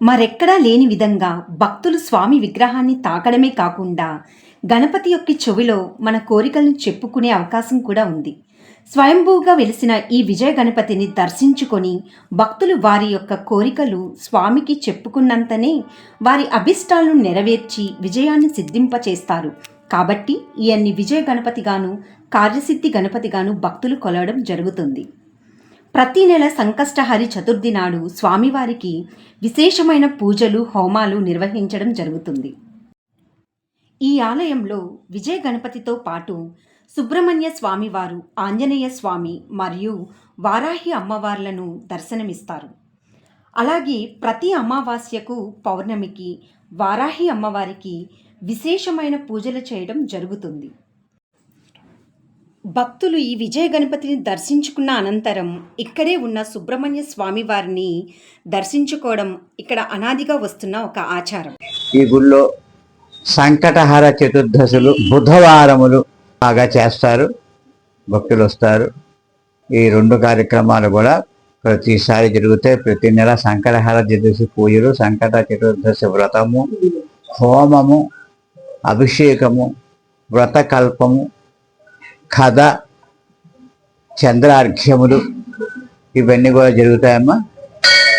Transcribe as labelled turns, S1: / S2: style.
S1: మరెక్కడా లేని విధంగా భక్తులు స్వామి విగ్రహాన్ని తాకడమే కాకుండా గణపతి యొక్క చెవిలో మన కోరికలను చెప్పుకునే అవకాశం కూడా ఉంది. స్వయంభూగా వెలిసిన ఈ విజయ గణపతిని దర్శించుకొని భక్తులు వారి యొక్క కోరికలు స్వామికి చెప్పుకున్నంతనే వారి అభిష్టాలను నెరవేర్చి విజయాన్ని సిద్ధింపచేస్తారు. కాబట్టి ఈయన్ని విజయ గణపతిగాను కార్యసిద్ధి గణపతిగాను భక్తులు కొలవడం జరుగుతుంది. ప్రతి నెల సంకష్టహరి చతుర్థి నాడు స్వామివారికి విశేషమైన పూజలు హోమాలు నిర్వహించడం జరుగుతుంది. ఈ ఆలయంలో విజయ గణపతితో పాటు సుబ్రహ్మణ్య స్వామివారు, ఆంజనేయ స్వామి మరియు వారాహి అమ్మవార్లను దర్శనమిస్తారు. అలాగే ప్రతి అమావాస్యకు పౌర్ణమికి వారాహి అమ్మవారికి విశేషమైన పూజలు చేయడం జరుగుతుంది. భక్తులు ఈ విజయ గణపతిని దర్శించుకున్న అనంతరం ఇక్కడే ఉన్న సుబ్రహ్మణ్య స్వామి వారిని దర్శించుకోవడం ఇక్కడ అనాదిగా వస్తున్న ఒక ఆచారం.
S2: ఈ గుళ్ళో సంకటహర చతుర్దశులు బుధవారములు బాగా చేస్తారు, భక్తులు వస్తారు. ఈ రెండు కార్యక్రమాలు కూడా ప్రతిసారి జరుగుతాయి. ప్రతి నెల సంకటహర చతుర్దశి పూజలు, సంకట చతుర్దశి వ్రతము, హోమము, అభిషేకము, వ్రతకల్పము, కథ, చంద్రార్ఘ్యములు ఇవన్నీ కూడా జరుగుతాయమ్మా.